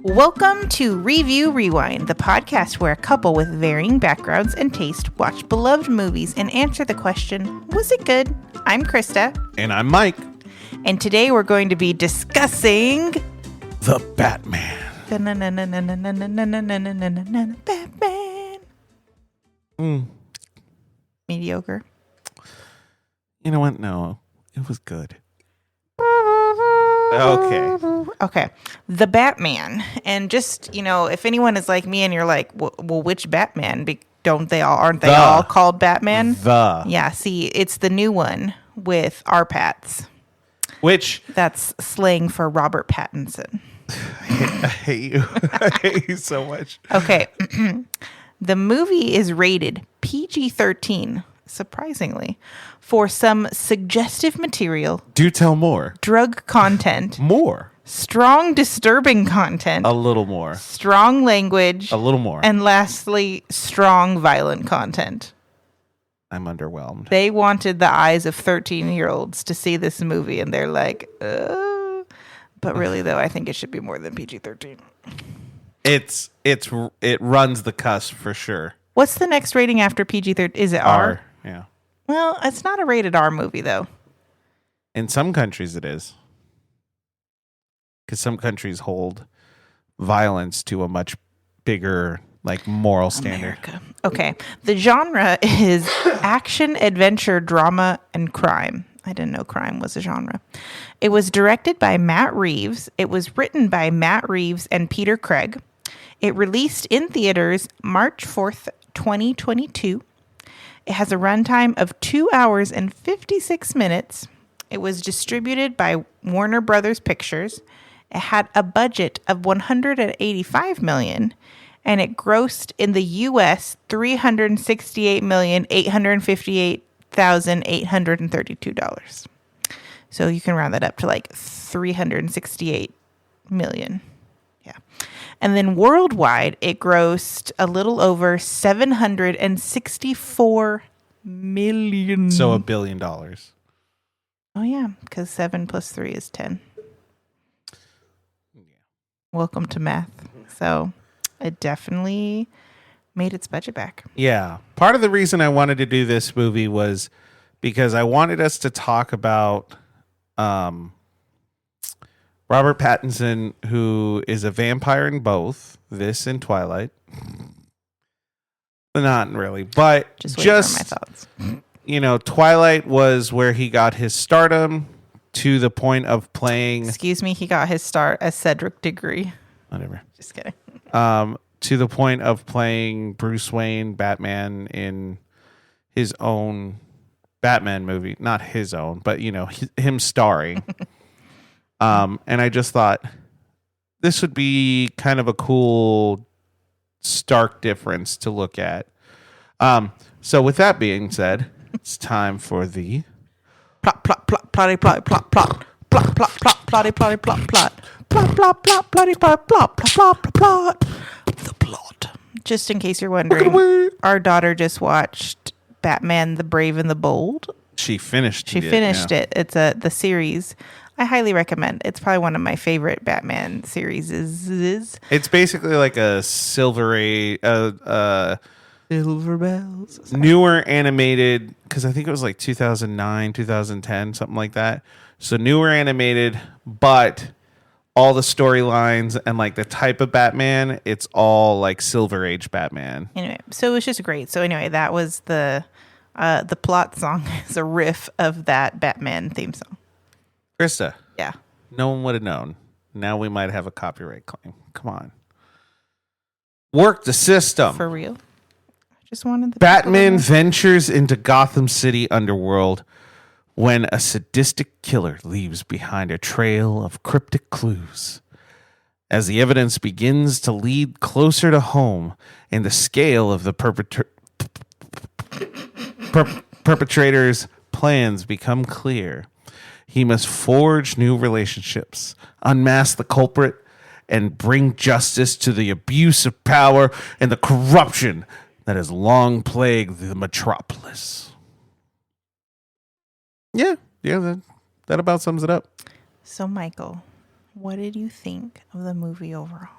Welcome to Review Rewind, the podcast where a couple with varying backgrounds and taste watch beloved movies and answer the question, was it good? I'm Krista. And I'm Mike. And today we're going to be discussing... The Batman. Batman. Mediocre. You know what? No, it was good. Okay. The Batman. And just, if anyone is like me and you're like, well, which Batman? Aren't they all called Batman? Yeah, see, it's the new one with R-Pats. That's slang for Robert Pattinson. I hate you. I hate you so much. Okay. The movie is rated PG-13, surprisingly, for some suggestive material. Do tell more. Drug content. More. Strong, disturbing content. A little more. Strong language. A little more. And lastly, strong, violent content. I'm underwhelmed. They wanted the eyes of 13-year-olds to see this movie, and they're like, But really, though, I think it should be more than PG-13. It runs the cusp for sure. What's the next rating after PG-13? Is it R? Yeah. Well, it's not a rated R movie, though. In some countries, it is. Because some countries hold violence to a much bigger, moral standard. America. Okay. The genre is action, adventure, drama, and crime. I didn't know crime was a genre. It was directed by Matt Reeves. It was written by Matt Reeves and Peter Craig. It released in theaters March 4th, 2022. It has a runtime of 2 hours and 56 minutes. It was distributed by Warner Brothers Pictures. It had a budget of $185 million, and it grossed in the U.S. $368,858,832. So you can round that up to $368 million. Yeah. And then worldwide, it grossed a little over $764 million. So $1 billion. Oh, yeah, because 7 plus 3 is 10. Welcome to math. So it definitely made its budget back. Yeah. Part of the reason I wanted to do this movie was because I wanted us to talk about Robert Pattinson, who is a vampire in both this and Twilight. Not really, but just for my thoughts. Twilight was where he got his stardom to the point of playing. Excuse me, he got his start as Cedric Diggory. Whatever. Just kidding. To the point of playing Bruce Wayne, Batman, in his own Batman movie. Not his own, but, him starring. And I just thought this would be kind of a cool, stark difference to look at. So with that being said, it's time for the... Plot, plotty, plot, plot, plot. Plot, plot, plot, plotty, plotty, plot, plot. Plot, plot, plot, plotty, plot, plot, plot, plot, plot. The plot. Just in case you're wondering, our daughter just watched Batman the Brave and the Bold. She finished it. It's the series. I highly recommend. It's probably one of my favorite Batman series. It's basically like a Silver Bells. Newer animated, because I think it was 2009, 2010, something like that. So newer animated, but all the storylines and the type of Batman, it's all Silver Age Batman. Anyway, so it was just great. So anyway, that was the plot song is a riff of that Batman theme song. Krista. Yeah. No one would have known. Now we might have a copyright claim. Come on. Work the system. For real. I just wanted the Batman ventures into Gotham City underworld when a sadistic killer leaves behind a trail of cryptic clues. As the evidence begins to lead closer to home and the scale of the perpetrator's plans become clear, he must forge new relationships, unmask the culprit, and bring justice to the abuse of power and the corruption that has long plagued the metropolis. Yeah, that about sums it up. So, Michael, what did you think of the movie overall?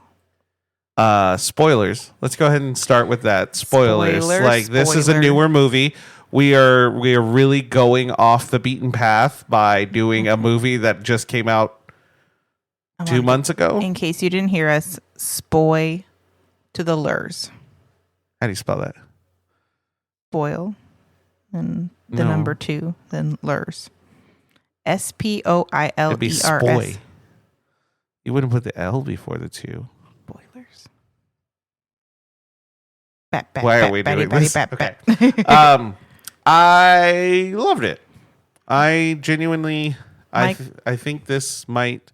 Spoilers. Let's go ahead and start with that. Spoilers. Spoiler, this is a spoiler. newer movie. We are really going off the beaten path by doing a movie that just came out 2 months ago. In case you didn't hear us, spoy to the lures. How do you spell that? Spoil. And the No. number 2, then lures. SPOILERS. It'd be spoy. You wouldn't put the L before the 2. Spoilers. Bat, Why are we doing this? Okay. I loved it. I genuinely, I think this might.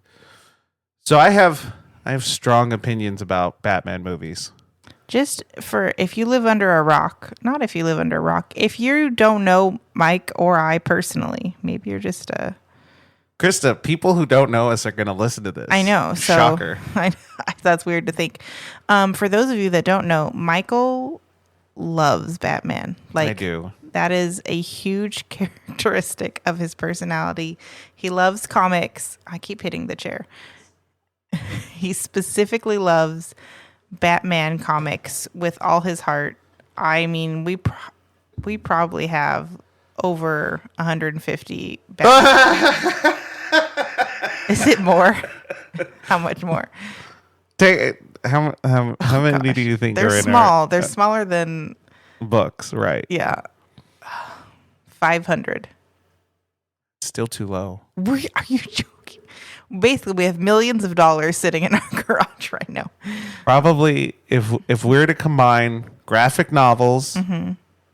So I have strong opinions about Batman movies. Just for if you live under a rock, not if you live under a rock, if you don't know Mike or I personally, maybe you're just a. Krista, people who don't know us are going to listen to this. I know. So Shocker. That's weird to think. For those of you that don't know, Michael loves Batman. I do. That is a huge characteristic of his personality. He loves comics. I keep hitting the chair. He specifically loves Batman comics with all his heart. I mean, we probably have over 150 Batman. Is it more? How much more? How many do you think They're are in small. They're smaller than books, right? Yeah. 500. Still too low. Are you joking? Basically, we have millions of dollars sitting in our garage right now. Probably, if we're to combine graphic novels,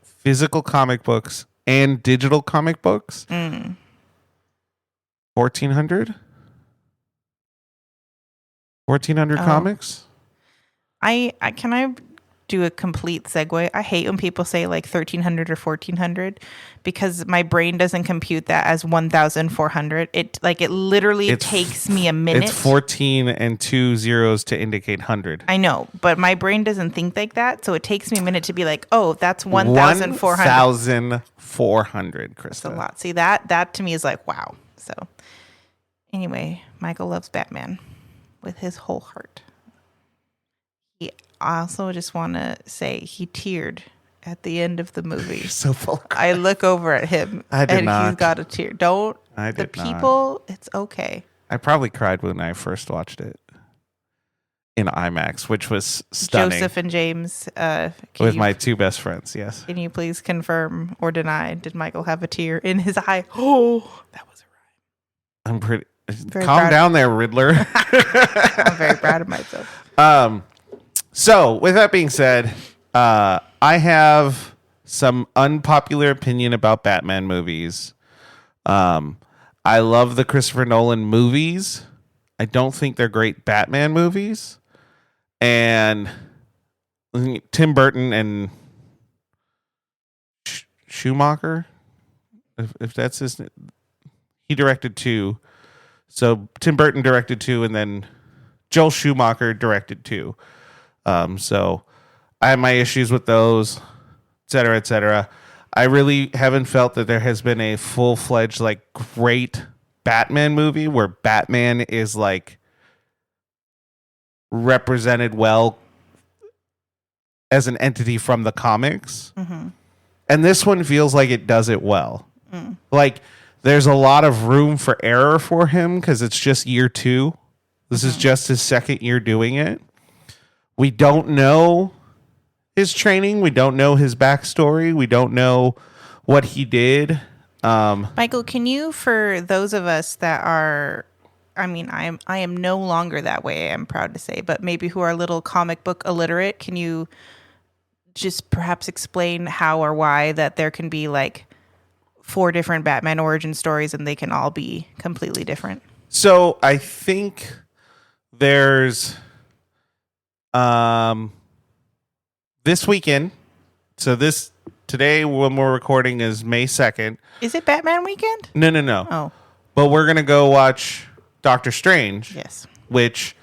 physical comic books, and digital comic books, 1,400? 1,400 comics? I do a complete segue. I hate when people say like 1,300 or 1,400 because my brain doesn't compute that as 1,400. It literally takes me a minute. It's 14 and 2 zeros to indicate 100. I know, but my brain doesn't think like that, so it takes me a minute to be like, oh, that's 1,400. 1,400, Krista. That's a lot. See, that to me is like, wow. So anyway, Michael loves Batman with his whole heart. I also just want to say he teared at the end of the movie. So vulgar. I look over at him and he's got a tear. Don't. I did the people, it's okay. I probably cried when I first watched it in IMAX, which was stunning. Joseph and James. With my 2 best friends, yes. Can you please confirm or deny, did Michael have a tear in his eye? Oh, that was a rhyme. I'm pretty... Very calm down there, Riddler. I'm very proud of myself. So, with that being said, I have some unpopular opinion about Batman movies. I love the Christopher Nolan movies. I don't think they're great Batman movies. And Tim Burton and Schumacher, if that's his name, he directed 2. So Tim Burton directed 2, and then Joel Schumacher directed 2. So I have my issues with those, et cetera, et cetera. I really haven't felt that there has been a full-fledged, great Batman movie where Batman is, represented well as an entity from the comics. Mm-hmm. And this one feels like it does it well. There's a lot of room for error for him because it's just year 2. This is just his second year doing it. We don't know his training. We don't know his backstory. We don't know what he did. Michael, can you, for those of us that are, I am no longer that way, I'm proud to say, but maybe who are a little comic book illiterate, can you just perhaps explain how or why that there can be 4 different Batman origin stories and they can all be completely different? So I think there's this weekend. So today when we're recording is May 2nd. Is it Batman weekend? No. Oh. But we're going to go watch Doctor Strange. Yes. Which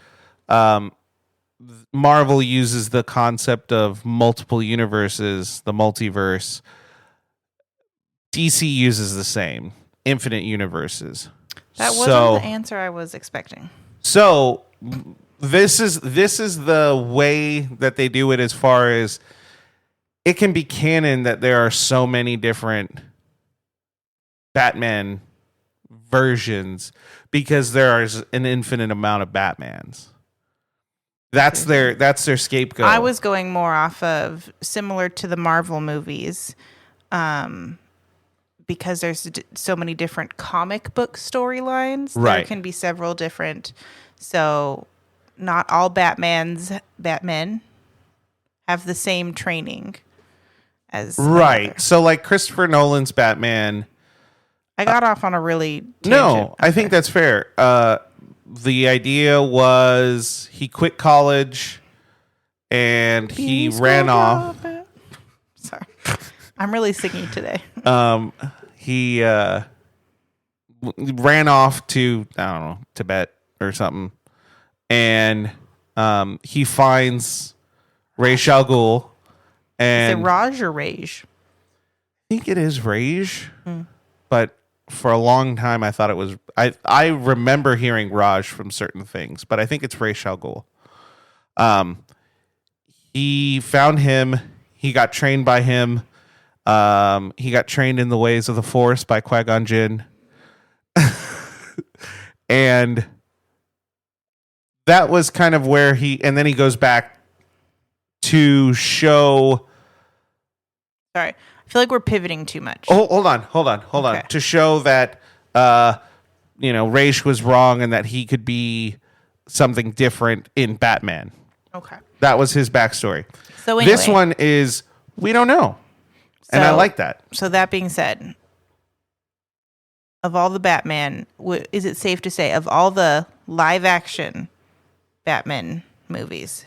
Marvel uses the concept of multiple universes, the multiverse. DC uses the same, infinite universes. That wasn't the answer I was expecting. So this is the way that they do it, as far as it can be canon that there are so many different Batman versions because there is an infinite amount of Batmans. That's their scapegoat. I was going more off of similar to the Marvel movies, because there's so many different comic book storylines. Right. There can be several different. So not all Batmen have the same training as right. another. So like Christopher Nolan's Batman. I got off on a really tangent. No, I think that's fair. The idea was he quit college and he ran off. Sorry. I'm really singing today. He ran off to, I don't know, Tibet or something. And he finds Ra's al Ghul. And Is it Raj or Rage? I think it is Rage. But for a long time, I thought it was... I remember hearing Raj from certain things, but I think it's Ra's al Ghul. He found him. He got trained by him. He got trained in the ways of the Force by Qui-Gon Jinn. And that was kind of where he... And then he goes back to show... Sorry. I feel like we're pivoting too much. Oh, hold on. Okay. To show that, Ra's was wrong and that he could be something different in Batman. Okay. That was his backstory. So anyway, this one is, we don't know. And I like that. So that being said, of all the Batman, is it safe to say, of all the live action Batman movies,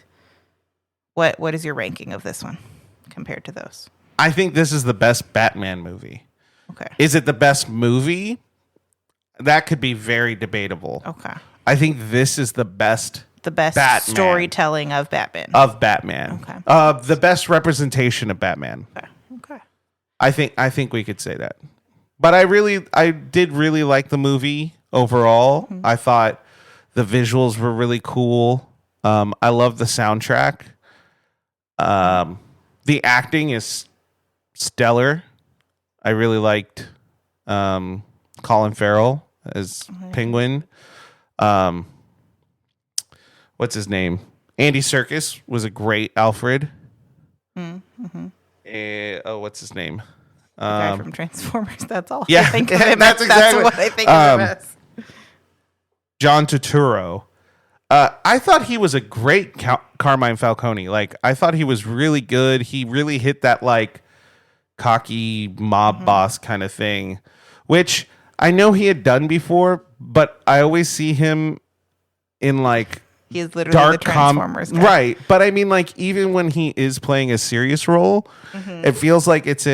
what is your ranking of this one compared to those? I think this is the best Batman movie. Okay. Is it the best movie? That could be very debatable. Okay. I think this is the best Batman. Storytelling of Batman. Okay. The best representation of Batman. Okay. I think we could say that. But I did really like the movie overall. Mm-hmm. I thought the visuals were really cool. I love the soundtrack. The acting is stellar. I really liked Colin Farrell as Penguin. What's his name? Andy Serkis was a great Alfred. What's his name? The guy from Transformers. That's all. Yeah, I think of him. that's exactly what I think of him as. John Turturro. I thought he was a great Carmine Falcone. Like, I thought he was really good. He really hit that like cocky mob boss kind of thing, which I know he had done before, but I always see him in like he is literally dark the Transformers guy. Right. But I mean, like, even when he is playing a serious role, it feels like it's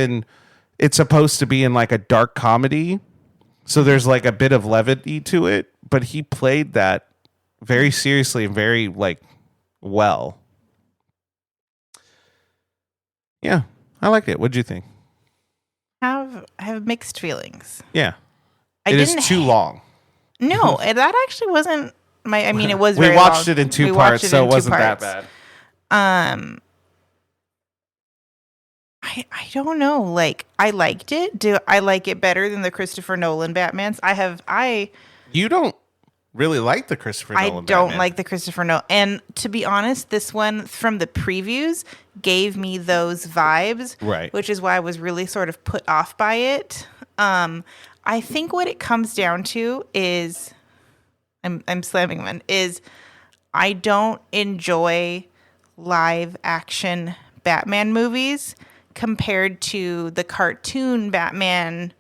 supposed to be in like a dark comedy. So there's like a bit of levity to it, but he played that very seriously and very like well. Yeah, I liked it. What'd you think? I have mixed feelings. Yeah, it is too long. No, that actually wasn't my. I mean, it was. We very watched long. it in two parts, so it wasn't that bad. I don't know. Like, I liked it. Do I like it better than the Christopher Nolan Batmans? You don't really like the Christopher Nolan I don't Batman. like the Christopher Nolan. And to be honest, this one from the previews gave me those vibes. Right. Which is why I was really sort of put off by it. I think what it comes down to is, I'm slamming one, is I don't enjoy live action Batman movies compared to the cartoon Batman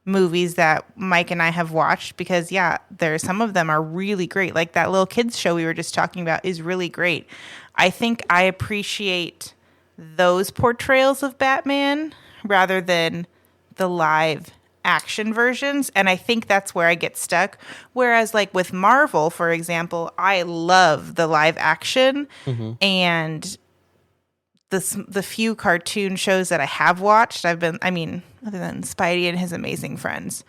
movies that Mike and I have watched, because some of them are really great. Like that little kids show we were just talking about is really great. I think I appreciate those portrayals of Batman rather than the live action versions, and I think that's where I get stuck. Whereas like with Marvel, for example, I love the live action, and the few cartoon shows that I have watched, other than Spidey and His Amazing Friends,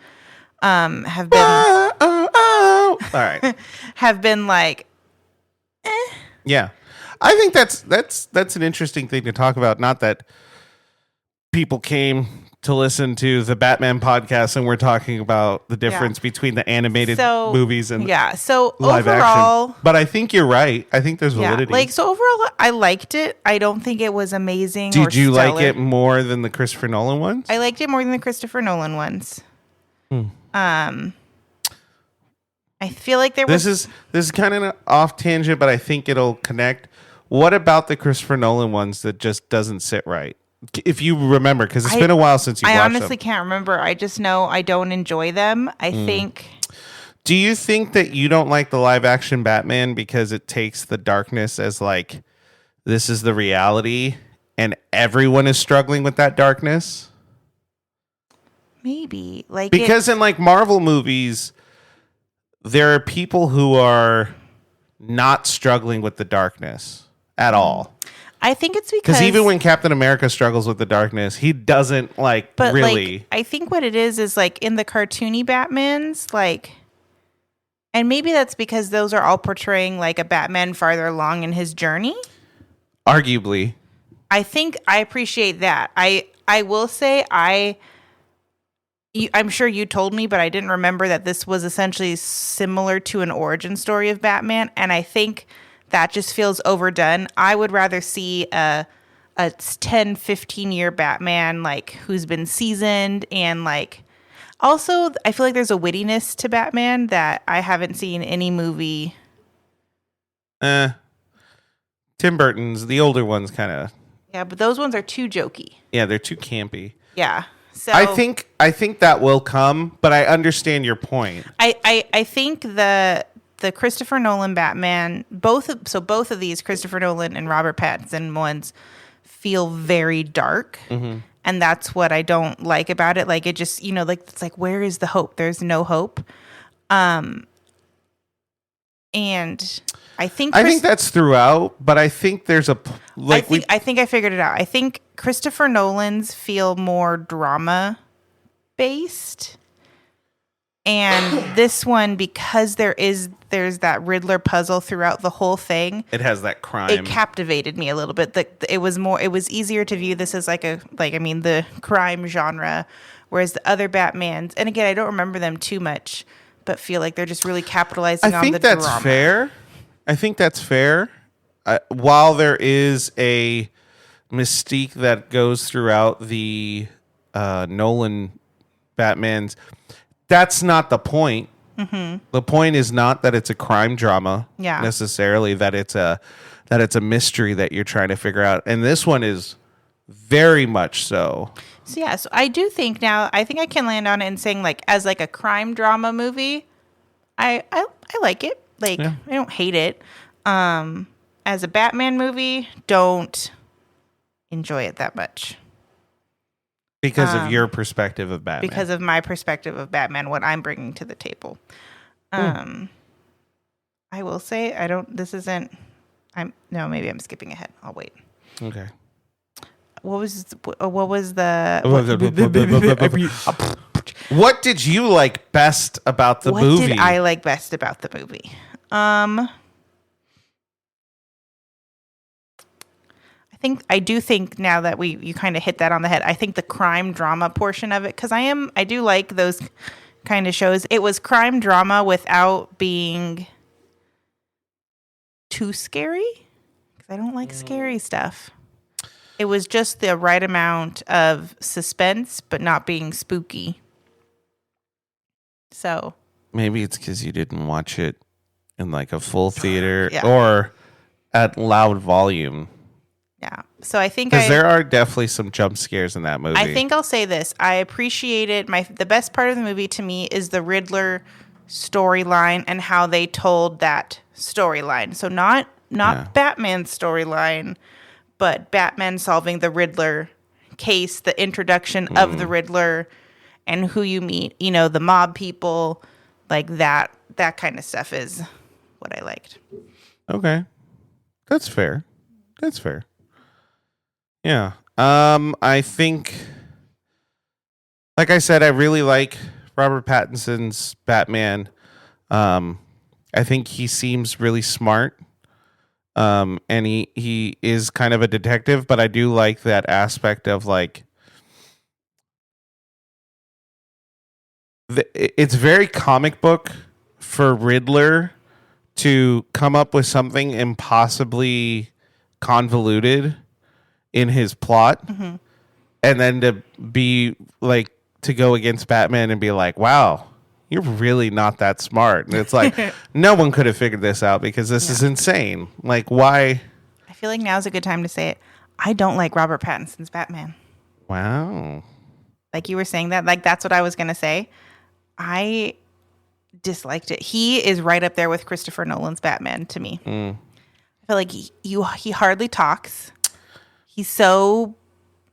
have been all right. have been like, Yeah. I think that's an interesting thing to talk about. Not that people came to listen to the Batman podcast and we're talking about the difference between the animated movies and so live overall, action. But I think you're right. I think there's validity. Like, so overall, I liked it. I don't think it was amazing. Did you like it more than the Christopher Nolan ones? I liked it more than the Christopher Nolan ones. I feel like this can't remember. I just know I don't enjoy them. I think. Do you think that you don't like the live action Batman because it takes the darkness as like, this is the reality and everyone is struggling with that darkness? Maybe. Because in like Marvel movies, there are people who are not struggling with the darkness at all. I think it's because even when Captain America struggles with the darkness, he doesn't really. I think what it is like in the cartoony Batmans, like, and maybe that's because those are all portraying like a Batman farther along in his journey. Arguably, I think I appreciate that. I will say I'm sure you told me, but I didn't remember that this was essentially similar to an origin story of Batman, and I think that just feels overdone. I would rather see a 10, 15-year Batman like who's been seasoned, and like also I feel like there's a wittiness to Batman that I haven't seen any movie. Tim Burton's, the older ones kind of. Yeah, but those ones are too jokey. Yeah, they're too campy. Yeah. So I think that will come, but I understand your point. I think the Christopher Nolan Batman, both of these Christopher Nolan and Robert Pattinson ones feel very dark. Mm-hmm. And that's what I don't like about it. Like it just, like it's like, where is the hope? There's no hope. And I think that's throughout, but I think there's a I think I figured it out. I think Christopher Nolan's feel more drama based. And this one, because there's that Riddler puzzle throughout the whole thing. It has that crime. It captivated me a little bit. It was easier to view this as the crime genre, whereas the other Batmans, and again, I don't remember them too much, but feel like they're just really capitalizing on the drama. I think that's fair. While there is a mystique that goes throughout the Nolan Batmans, that's not the point. Mm-hmm. The point is not that it's a crime drama necessarily, that it's a mystery that you're trying to figure out. And this one is very much so. So yeah, so I do think now, I think I can land on it and saying like, as like a crime drama movie, I like it. Like, I don't hate it. As a Batman movie, don't enjoy it that much. Because of your perspective of Batman. Because of my perspective of Batman, what I'm bringing to the table. I will say, maybe I'm skipping ahead. I'll wait. Okay. What was the... What did you like best about the movie? What did I like best about the movie? I do think now that you kind of hit that on the head. I think the crime drama portion of it, because I do like those kind of shows. It was crime drama without being too scary, because I don't like scary stuff. It was just the right amount of suspense, but not being spooky. So maybe it's because you didn't watch it in like a full theater or at loud volume. Yeah. So I think because there are definitely some jump scares in that movie. I think I'll say this. I appreciated the best part of the movie to me is the Riddler storyline and how they told that storyline. So not Batman's storyline, but Batman solving the Riddler case, the introduction of the Riddler and who you meet, the mob people, like that kind of stuff is what I liked. Okay. That's fair. Yeah. I think, like I said, I really like Robert Pattinson's Batman. I think he seems really smart And he is kind of a detective, but I do like that aspect of like it's very comic book for Riddler to come up with something impossibly convoluted in his plot, and then to be like to go against Batman and be like, wow, you're really not that smart. And it's like no one could have figured this out because this is insane. Like, why? I feel like now's a good time to say it. I don't like Robert Pattinson's Batman. Wow. Like you were saying that, like that's what I was gonna say. I disliked it. He is right up there with Christopher Nolan's Batman to me. I feel like he hardly talks. He's so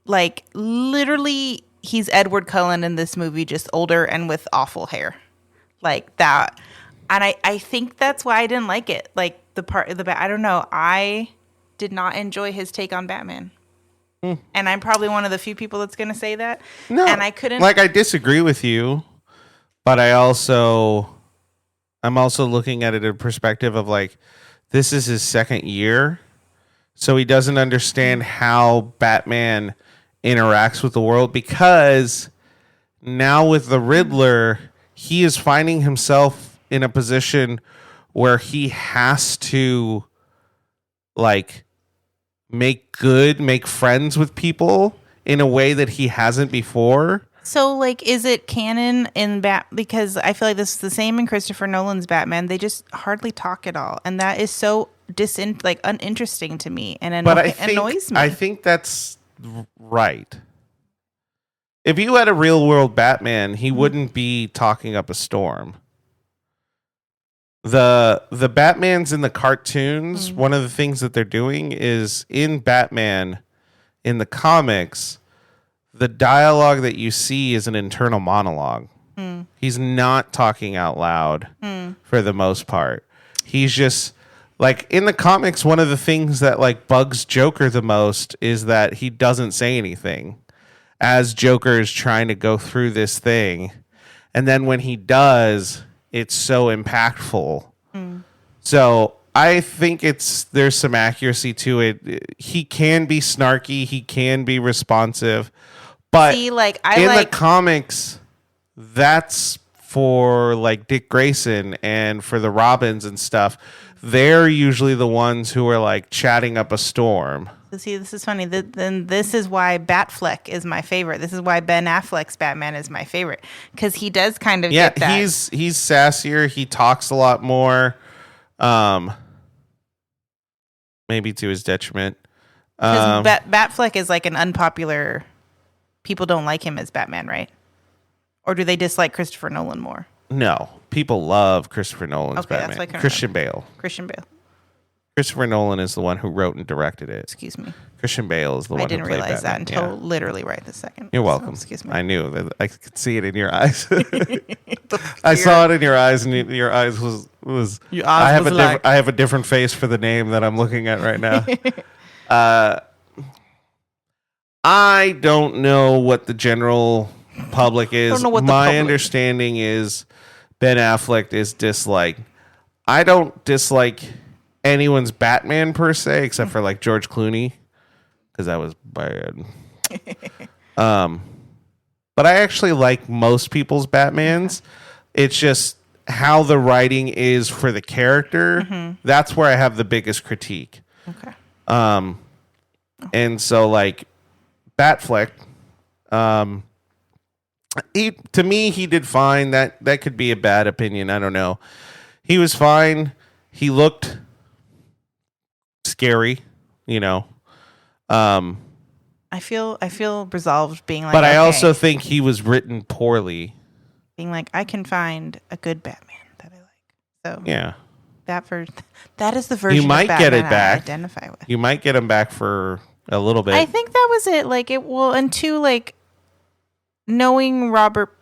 like literally he's Edward Cullen in this movie, just older and with awful hair. Like that. And I think that's why I didn't like it. Like the part of the I don't know. I did not enjoy his take on Batman. And I'm probably one of the few people that's going to say that. No. And I couldn't. Like, I disagree with you, but I'm also looking at it in a perspective of like, this is his second year. So he doesn't understand how Batman interacts with the world because now with the Riddler, he is finding himself in a position where he has to like make friends with people in a way that he hasn't before. So, like, is it canon in because I feel like this is the same in Christopher Nolan's Batman. They just hardly talk at all, and that is so uninteresting to me, and annoys me. I think that's right. If you had a real world Batman, he wouldn't be talking up a storm. The Batmans in the cartoons, one of the things that they're doing is in Batman, in the comics, the dialogue that you see is an internal monologue. He's not talking out loud for the most part. He's just like in the comics, one of the things that like bugs Joker the most is that he doesn't say anything as Joker is trying to go through this thing. And then when he does, it's so impactful. So I think there's some accuracy to it. He can be snarky. He can be responsive. But See, the comics, that's for like Dick Grayson and for the Robins and stuff. They're usually the ones who are like chatting up a storm. See, this is funny. Then this is why Batfleck is my favorite. This is why Ben Affleck's Batman is my favorite because he does kind of get that. he's sassier. He talks a lot more, maybe to his detriment. Batfleck is like an unpopular. People don't like him as Batman, right? Or do they dislike Christopher Nolan more? No, people love Christopher Nolan's Batman. That's what Christian Bale. Christopher Nolan is the one who wrote and directed it. Excuse me. Christian Bale is the one who played Batman. I didn't realize that until literally right this second. You're welcome. So, excuse me. I knew that. I could see it in your eyes. I saw it in your eyes, and your eyes was. Your eyes I have a different face for the name that I'm looking at right now. I don't know what the general public is. I don't know what my understanding is. Ben Affleck is disliked. I don't dislike anyone's Batman per se, except for like George Clooney, because that was bad. But I actually like most people's Batmans. It's just how the writing is for the character. That's where I have the biggest critique. Okay. And so like Batfleck, to me, he did fine. That could be a bad opinion. I don't know. He was fine. He looked scary, you know. I feel resolved being like. But I also think he was written poorly. Being like, I can find a good Batman that I like. So yeah, that is the version. You might of Batman get it back. I identify with. You might get him back for a little bit. I think that was it. Like it. Well, and two, like knowing Robert.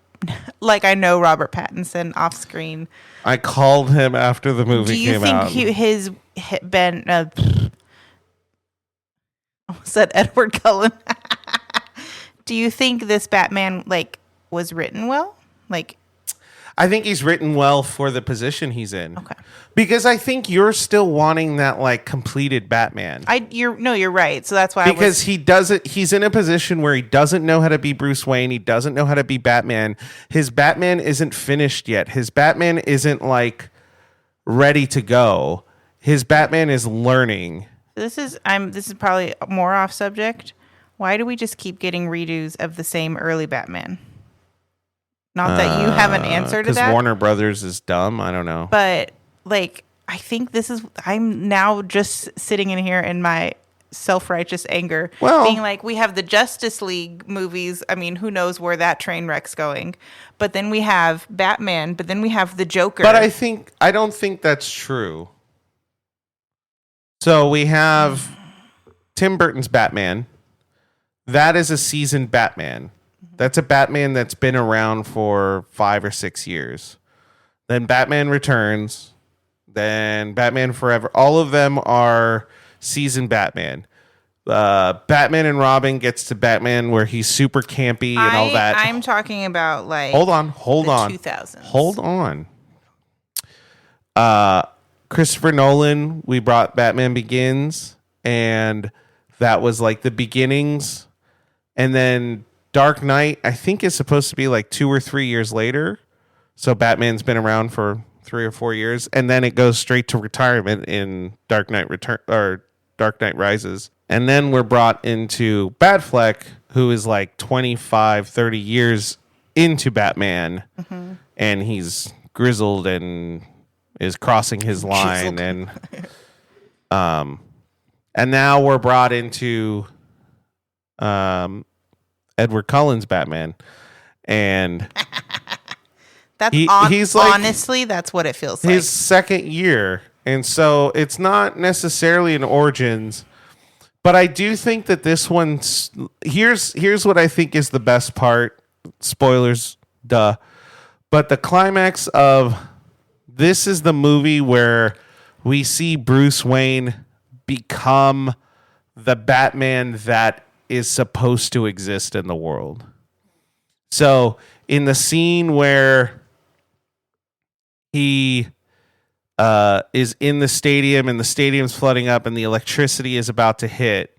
Like I know Robert Pattinson off screen. I called him after the movie came out. Do you think Ben? Said Edward Cullen. Do you think this Batman like was written well? Like, I think he's written well for the position he's in. Okay. Because I think you're still wanting that like completed Batman. You're right. So that's why because he's in a position where he doesn't know how to be Bruce Wayne. He doesn't know how to be Batman. His Batman isn't finished yet. His Batman isn't like ready to go. His Batman is learning. This is probably more off subject. Why do we just keep getting redos of the same early Batman? Not that you have an answer to that. Because Warner Brothers is dumb. I don't know. But like, I think I'm now just sitting in here in my self-righteous anger, being like, we have the Justice League movies. I mean, who knows where that train wreck's going? But then we have Batman. But then we have the Joker. But I don't think that's true. So we have Tim Burton's Batman. That is a seasoned Batman. That's a Batman that's been around for 5 or 6 years. Then Batman Returns. Then Batman Forever. All of them are seasoned Batman. Batman and Robin gets to Batman where he's super campy and all that. I'm talking about like hold on. 2000s. Hold on. Christopher Nolan, we brought Batman Begins, and that was like the beginnings. And then Dark Knight, I think, is supposed to be like 2 or 3 years later. So Batman's been around for 3 or 4 years, and then it goes straight to retirement in Dark Knight Rises. And then we're brought into Batfleck, who is like 25, 30 years into Batman, and he's grizzled and is crossing his line, and now we're brought into Edward Cullen's Batman, and he's like, honestly, that's what it feels like. His second year, and so it's not necessarily an origins, but I do think that this one's here's what I think is the best part. Spoilers, duh. But the climax of this is the movie where we see Bruce Wayne become the Batman that is supposed to exist in the world. So in the scene where he is in the stadium and the stadium's flooding up and the electricity is about to hit,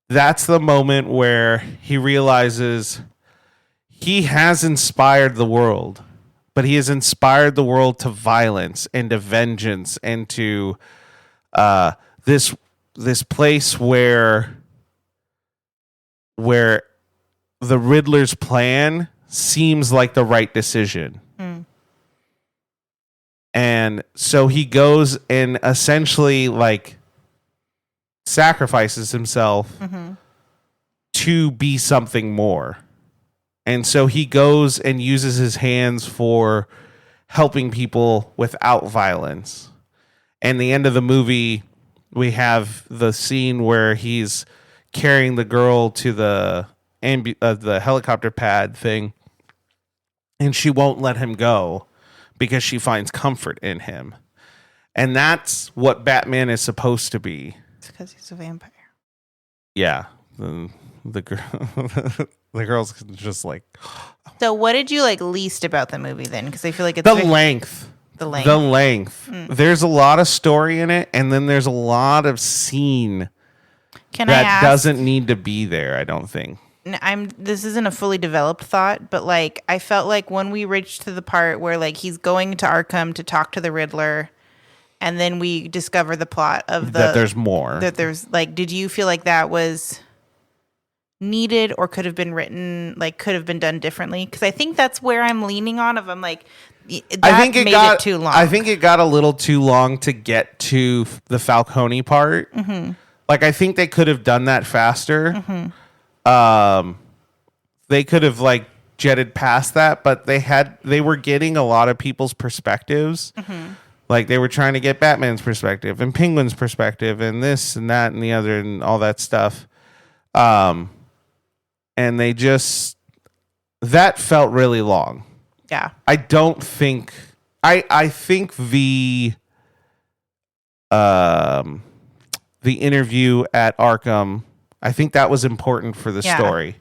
that's the moment where he realizes he has inspired the world, but he has inspired the world to violence and to vengeance and to this place where the Riddler's plan seems like the right decision. And so he goes and essentially like sacrifices himself to be something more. And so he goes and uses his hands for helping people without violence. And the end of the movie, we have the scene where he's carrying the girl to the helicopter pad thing, and she won't let him go because she finds comfort in him. And that's what Batman is supposed to be. It's because he's a vampire. Yeah. The girl's just like... So what did you like least about the movie then? Because I feel like it's... The length. There's a lot of story in it, and then there's a lot of scene that doesn't need to be there, I don't think. This isn't a fully developed thought, but like I felt like when we reached to the part where like he's going to Arkham to talk to the Riddler, and then we discover the plot of that there's more. That there's like, did you feel like that was needed or could have been written, like could have been done differently? Because I think that's where I'm leaning on. I'm like, I think it got too long. I think it got a little too long to get to the Falcone part. Like I think they could have done that faster. They could have like jetted past that, but they were getting a lot of people's perspectives. Like they were trying to get Batman's perspective and Penguin's perspective and this and that and the other and all that stuff. And they just, that felt really long. Yeah. I don't think, I think the interview at Arkham, I think that was important for the story.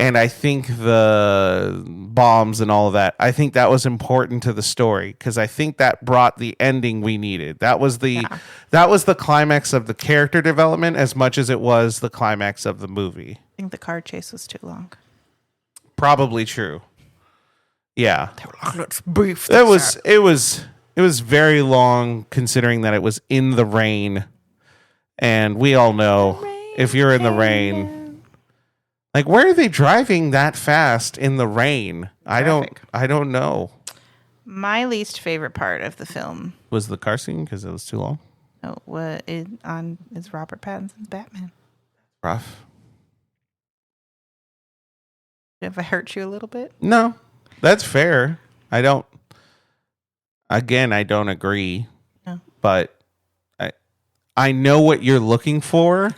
And I think the bombs and all of that, I think that was important to the story because I think that brought the ending we needed. That was the climax of the character development as much as it was the climax of the movie. I think the car chase was too long. Probably true. Yeah. They were like, let's beef this up. It was very long considering that it was in the rain. And we all know if you're in the rain, like, where are they driving that fast in the rain? I don't know. My least favorite part of the film was the car scene because it was too long. No, is Robert Pattinson's Batman. Rough. If I hurt you a little bit? No, that's fair. I don't agree. No. But I know what you're looking for.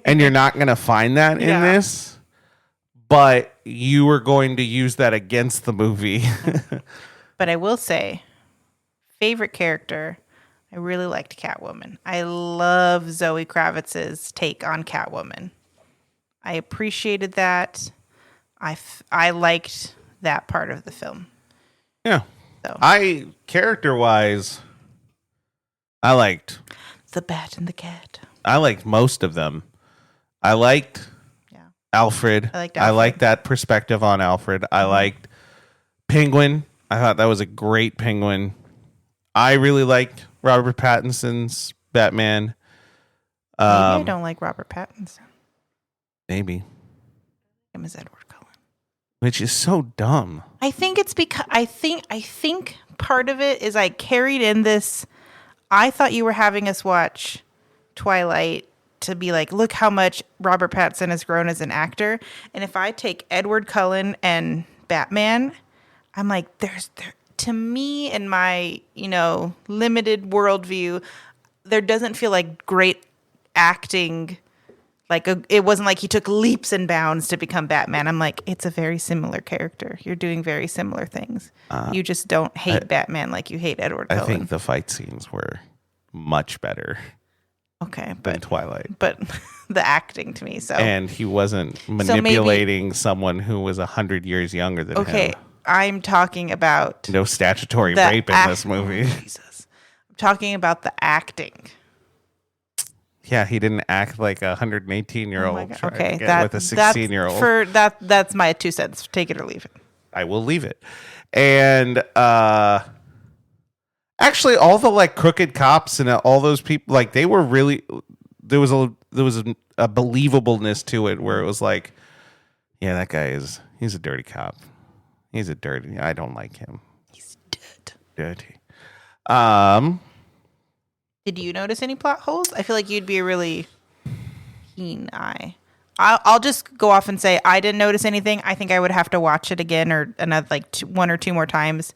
And you're not going to find that in this, but you are going to use that against the movie. But I will say, favorite character, I really liked Catwoman. I love Zoe Kravitz's take on Catwoman. I appreciated that. I liked that part of the film. Yeah. So character-wise, I liked the Bat and the Cat. I liked most of them. I liked Alfred. I liked that perspective on Alfred. I liked Penguin. I thought that was a great Penguin. I really liked Robert Pattinson's Batman. Maybe I don't like Robert Pattinson. Maybe. Him as Edward Cullen. Which is so dumb. I think it's because I think part of it is I carried in this. I thought you were having us watch Twilight to be like, look how much Robert Pattinson has grown as an actor. And if I take Edward Cullen and Batman, I'm like, to me in my, limited worldview, there doesn't feel like great acting. Like it wasn't like he took leaps and bounds to become Batman. I'm like, it's a very similar character. You're doing very similar things. You just don't hate Batman like you hate Edward Cullen. I think the fight scenes were much better. Okay, than Twilight, but the acting to me. So and he wasn't manipulating someone who was 100 years younger than him. Okay, I'm talking about no statutory rape in this movie. Jesus, I'm talking about the acting. Yeah, he didn't act like a 118-year-old. Okay, with a 16-year-old. That's my 2 cents. Take it or leave it. I will leave it. And actually, all the crooked cops and all those people, they were really there was a believableness to it where it was like, yeah, that guy he's a dirty cop. I don't like him. He's dirty. Did you notice any plot holes? I feel like you'd be a really keen eye. I'll just go off and say I didn't notice anything. I think I would have to watch it again or another one or two more times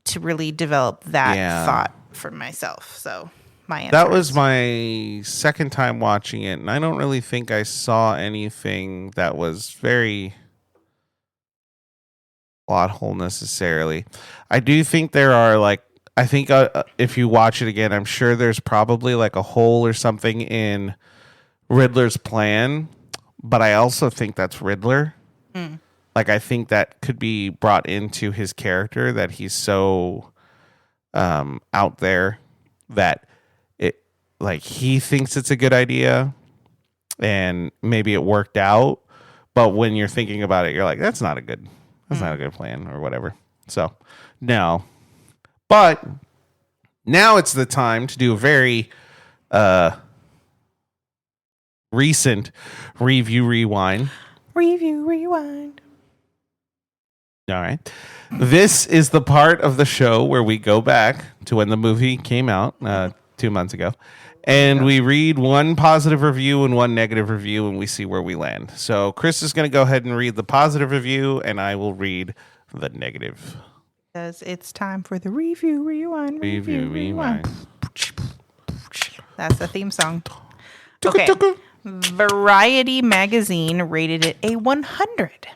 to really develop that thought for myself. So my answer that was my second time watching it, and I don't really think I saw anything that was very plot hole necessarily. I do think there are I think if you watch it again, I'm sure there's probably a hole or something in Riddler's plan, but I also think that's Riddler. I think that could be brought into his character that he's so out there that it he thinks it's a good idea and maybe it worked out, but when you're thinking about it, you're like, that's not a good plan or whatever. So no, but now it's the time to do a very recent review rewind. All right. This is the part of the show where we go back to when the movie came out 2 months ago, and we read one positive review and one negative review, and we see where we land. So Chris is going to go ahead and read the positive review, and I will read the negative. Because it's time for the review rewind. Review rewind. That's the theme song. Okay. Variety magazine rated it a 100.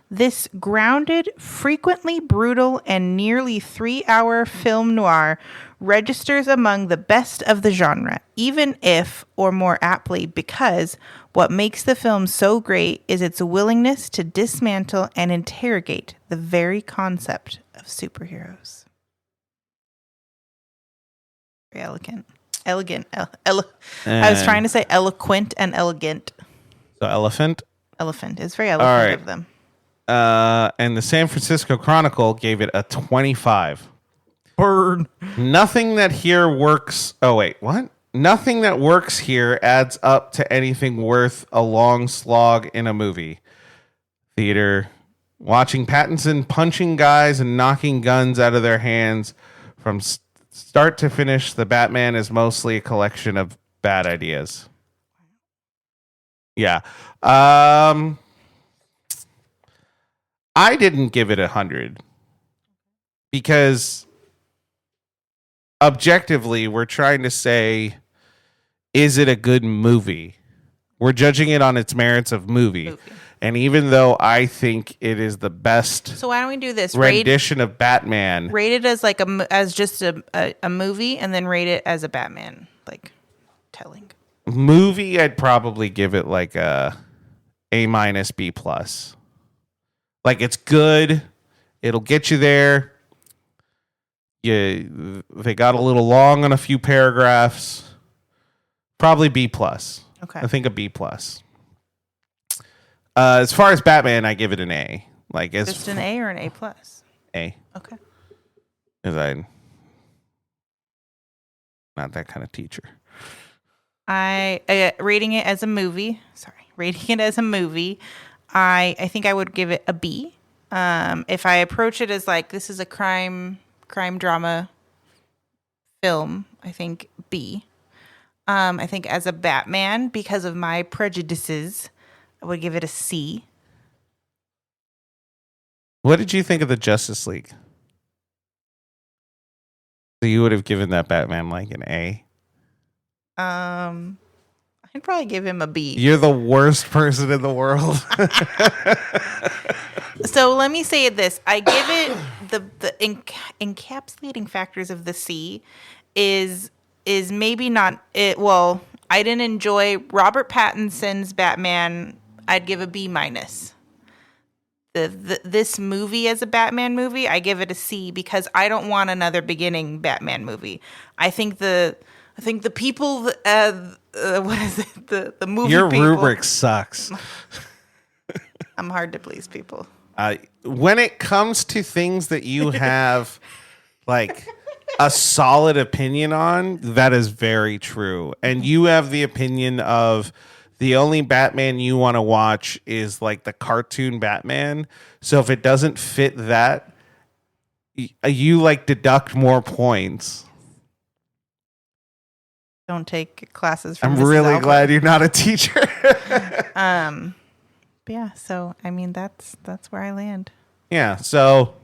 This grounded, frequently brutal, and nearly 3-hour film noir registers among the best of the genre, even if, or more aptly, because what makes the film so great is its willingness to dismantle and interrogate the very concept of superheroes. Very elegant. I was trying to say eloquent and elegant. So elephant. Elephant. It's very eloquent right. of them. And the San Francisco Chronicle gave it a 25. Burn. Nothing that here works. Oh, wait, what? Nothing that works here adds up to anything worth a long slog in a movie. Theater. Watching Pattinson punching guys and knocking guns out of their hands from start to finish, the Batman is mostly a collection of bad ideas. Yeah. I didn't give it 100 because objectively, we're trying to say, is it a good movie? We're judging it on its merits of movie. And even though I think it is the best, so why don't we do this rendition of Batman? Rate it as like as just a movie, and then rate it as a Batman like telling movie. I'd probably give it like a A- B+. Like it's good. It'll get you there. They got a little long on a few paragraphs. Probably B+. Okay. I think a B+. As far as Batman, I give it an A. Like just an A or an A+? A. Okay. Because I'm not that kind of teacher. Rating it as a movie. I think I would give it a B. If I approach it as like this is a crime drama film, I think B. I think as a Batman, because of my prejudices, I would give it a C. What did you think of the Justice League? So you would have given that Batman like an A? I'd probably give him a B. You're the worst person in the world. So let me say this. I give it the encapsulating factors of the C is maybe not it. Well, I didn't enjoy Robert Pattinson's Batman. I'd give a B-. This movie as a Batman movie, I give it a C because I don't want another beginning Batman movie. I think the people, what is it? The movie. Your people, rubric sucks. I'm hard to please people. When it comes to things that you have like a solid opinion on, that is very true. And you have the opinion of the only Batman you want to watch is like the cartoon Batman. So if it doesn't fit that, you like deduct more points. Don't take classes from I'm Mrs. really Albert. glad you're not a teacher. But yeah, so I mean that's where I land. Yeah, so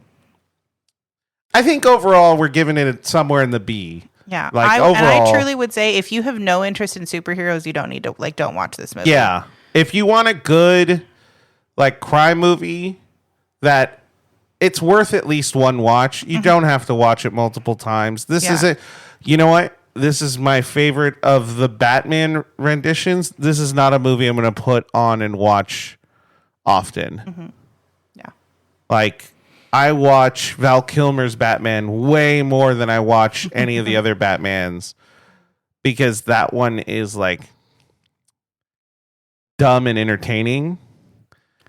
I think overall we're giving it somewhere in the B. Yeah, like overall, and I truly would say if you have no interest in superheroes, you don't need to don't watch this movie. Yeah, if you want a good like crime movie that it's worth at least one watch, you don't have to watch it multiple times. This is it. You know what? This is my favorite of the Batman renditions. This is not a movie I'm going to put on and watch often. Mm-hmm. Yeah. Like, I watch Val Kilmer's Batman way more than I watch any of the other Batmans because that one is, like, dumb and entertaining.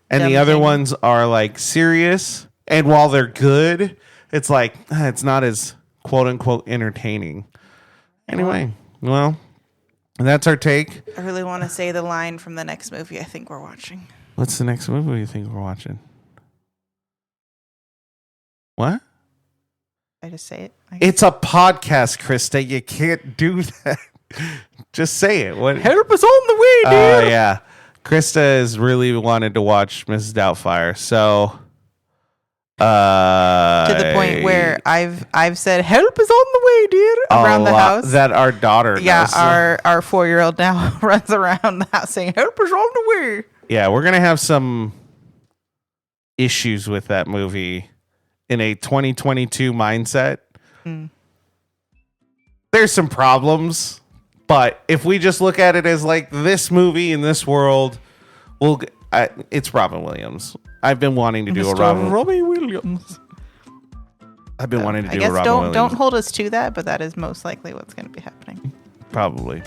And the other ones are, like, serious. And while they're good, it's like, it's not as quote-unquote entertaining. Anyway, well, that's our take. I really want to say the line from the next movie I think we're watching. What's the next movie you think we're watching? What? I just say it? It's a podcast, Krista. You can't do that. Just say it. What? Help us on the way, dude. Yeah. Krista has really wanted to watch Mrs. Doubtfire, so... to the point where I've said help is on the way, dude, around the house. That our daughter knows. Yeah, our 4-year-old now runs around the house saying help is on the way. Yeah, we're gonna have some issues with that movie in a 2022 mindset. There's some problems, but if we just look at it as like this movie in this world, it's Robin Williams. I've been wanting to do a Robbie Williams. I've been wanting to do I guess a Robin Williams. Don't hold us to that, but that is most likely what's going to be happening. Probably.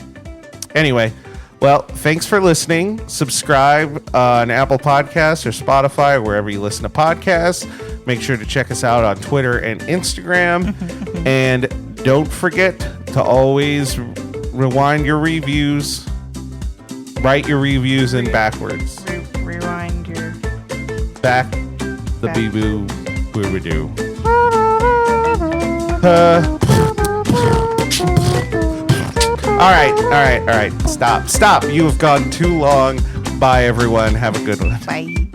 Anyway, well, thanks for listening. Subscribe on Apple Podcasts or Spotify or wherever you listen to podcasts. Make sure to check us out on Twitter and Instagram. And don't forget to always rewind your reviews. Write your reviews in backwards. Rewind your... Back the bee-boo boo-boo-doo. All right. Stop. You have gone too long. Bye, everyone. Have a good one. Bye.